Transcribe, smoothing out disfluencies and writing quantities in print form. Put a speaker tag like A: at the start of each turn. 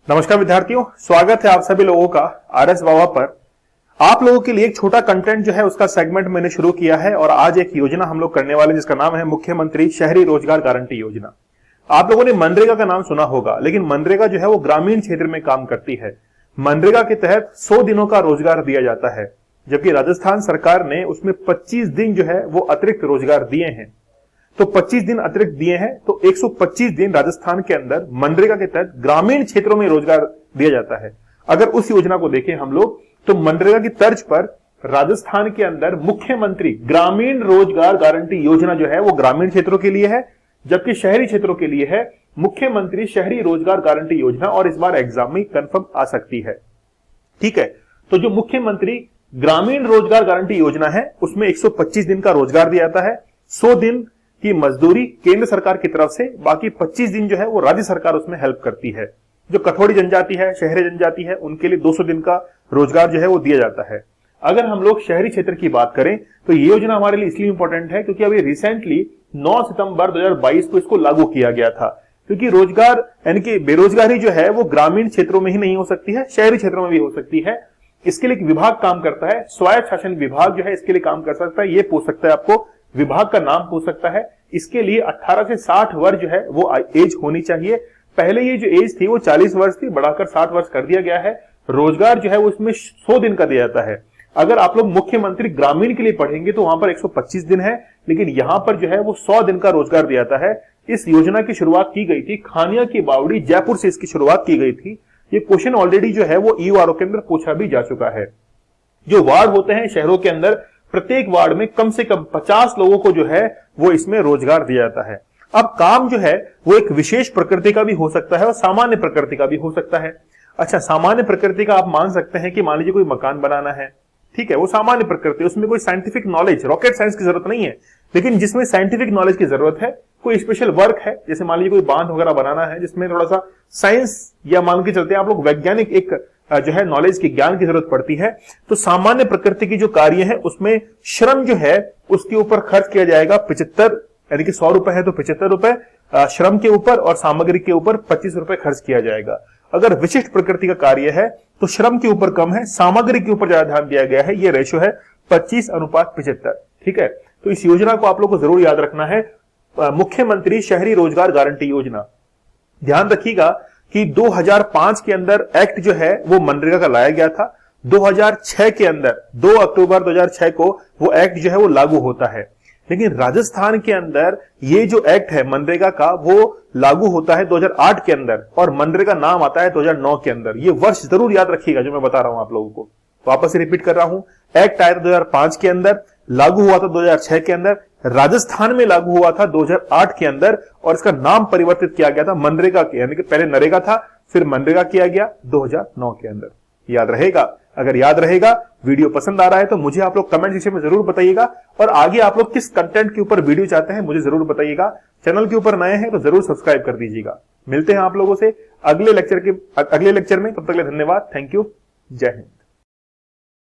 A: नमस्कार विद्यार्थियों, स्वागत है आप सभी लोगों का आरएस बाबा पर। आप लोगों के लिए एक छोटा कंटेंट जो है उसका सेगमेंट मैंने शुरू किया है और आज एक योजना हम लोग करने वाले जिसका नाम है मुख्यमंत्री शहरी रोजगार गारंटी योजना। आप लोगों ने मनरेगा का नाम सुना होगा, लेकिन मनरेगा जो है वो ग्रामीण क्षेत्र में काम करती है। मनरेगा के तहत 100 दिनों का रोजगार दिया जाता है, जबकि राजस्थान सरकार ने उसमें 25 दिन जो है वो अतिरिक्त रोजगार दिए हैं। तो 25 दिन अतिरिक्त दिए हैं, तो 125 दिन राजस्थान के अंदर मनरेगा के तहत ग्रामीण क्षेत्रों में रोजगार दिया जाता है। अगर उस योजना को देखें हम लोग, तो मनरेगा की तर्ज पर राजस्थान के अंदर मुख्यमंत्री ग्रामीण रोजगार गारंटी योजना जो है वो ग्रामीण क्षेत्रों के लिए है, जबकि शहरी क्षेत्रों के लिए है मुख्यमंत्री शहरी रोजगार गारंटी योजना। और इस बार एग्जाम में कंफर्म आ सकती है। ठीक है, तो जो मुख्यमंत्री ग्रामीण रोजगार गारंटी योजना है उसमें 125 दिन का रोजगार दिया जाता है, 100 दिन की मजदूरी केंद्र सरकार की तरफ से, बाकी 25 दिन जो है वो राज्य सरकार उसमें हेल्प करती है। जो कठौड़ी जनजाति है, शहरी जनजाति है, उनके लिए 200 दिन का रोजगार जो है वो दिया जाता है। अगर हम लोग शहरी क्षेत्र की बात करें तो ये योजना हमारे लिए इसलिए इंपॉर्टेंट है क्योंकि अभी रिसेंटली 9 सितंबर 2022 को इसको लागू किया गया था। क्योंकि रोजगार यानी कि बेरोजगारी जो है वो ग्रामीण क्षेत्रों में ही नहीं हो सकती है, शहरी क्षेत्रों में भी हो सकती है। इसके लिए एक विभाग काम करता है, स्वायत्त शासन विभाग जो है इसके लिए काम कर सकता है। ये पूछ सकता है आपको, विभाग का नाम पूछ सकता है। इसके लिए 18 से 60 वर्ष जो है वो एज होनी चाहिए। पहले ये जो एज थी वो 40 वर्ष थी, बढ़ाकर 60 वर्ष कर दिया गया है। रोजगार जो है वो इसमें 100 दिन का दिया जाता है। अगर आप लोग मुख्यमंत्री ग्रामीण के लिए पढ़ेंगे तो वहां पर 125 दिन है, लेकिन यहां पर जो है वो 100 दिन का रोजगार दिया जाता है। इस योजना की शुरुआत की गई थी खानिया की बावड़ी जयपुर से, इसकी शुरुआत की गई थी। ये क्वेश्चन ऑलरेडी जो है वो ईओआरओ के अंदर पूछा भी जा चुका है। जो वार्ड होते हैं शहरों के अंदर, प्रत्येक वार्ड में कम से कम 50 लोगों को जो है वो इसमें रोजगार दिया जाता है। अब काम जो है वो एक विशेष प्रकृति का भी हो सकता है और सामान्य प्रकृति का भी हो सकता है। अच्छा, सामान्य प्रकृति का आप मान सकते हैं कि मान लीजिए कोई मकान बनाना है, ठीक है, वो सामान्य प्रकृति, उसमें कोई साइंटिफिक नॉलेज, रॉकेट साइंस की जरूरत नहीं है। लेकिन जिसमें साइंटिफिक नॉलेज की जरूरत है, कोई स्पेशल वर्क है, जैसे मान लीजिए कोई बांध वगैरह बनाना है जिसमें थोड़ा सा साइंस या मान के चलते आप लोग वैज्ञानिक एक जो है नॉलेज की, ज्ञान की जरूरत पड़ती है, तो सामान्य प्रकृति की जो कार्य है उसमें श्रम जो है उसके ऊपर खर्च किया जाएगा 75, यानी कि 100 रुपए है तो 75 रुपए श्रम के ऊपर और सामग्री के ऊपर 25 रुपए खर्च किया जाएगा। अगर विशिष्ट प्रकृति का कार्य है तो श्रम के ऊपर कम है, सामग्री के ऊपर ज्यादा ध्यान दिया गया है। ये रेशो है 25:75। ठीक है, तो इस योजना को आप लोग को जरूर याद रखना है, मुख्यमंत्री शहरी रोजगार गारंटी योजना। ध्यान रखिएगा कि 2005 के अंदर एक्ट जो है वो मनरेगा का लाया गया था। 2006 के अंदर 2 अक्टूबर 2006 को वो एक्ट जो है वो लागू होता है। लेकिन राजस्थान के अंदर ये जो एक्ट है मनरेगा का वो लागू होता है 2008 के अंदर और मनरेगा नाम आता है 2009 के अंदर। ये वर्ष जरूर याद रखिएगा जो मैं बता रहा हूं आप लोगों को। वापस से रिपीट कर रहा हूं, एक्ट आया था 2005 के अंदर, लागू हुआ था 2006 के अंदर, राजस्थान में लागू हुआ था 2008 के अंदर और इसका नाम परिवर्तित किया गया था मनरेगा के, यानी कि पहले नरेगा था फिर मनरेगा किया गया 2009 के अंदर। याद रहेगा? अगर याद रहेगा, वीडियो पसंद आ रहा है तो मुझे आप लोग कमेंट सेक्शन में जरूर बताइएगा और आगे आप लोग किस कंटेंट के ऊपर वीडियो चाहते हैं मुझे जरूर बताइएगा। चैनल के ऊपर नए हैं तो जरूर सब्सक्राइब कर दीजिएगा। मिलते हैं आप लोगों से अगले लेक्चर में, तब तक के लिए धन्यवाद। Thank you. जय हिंद।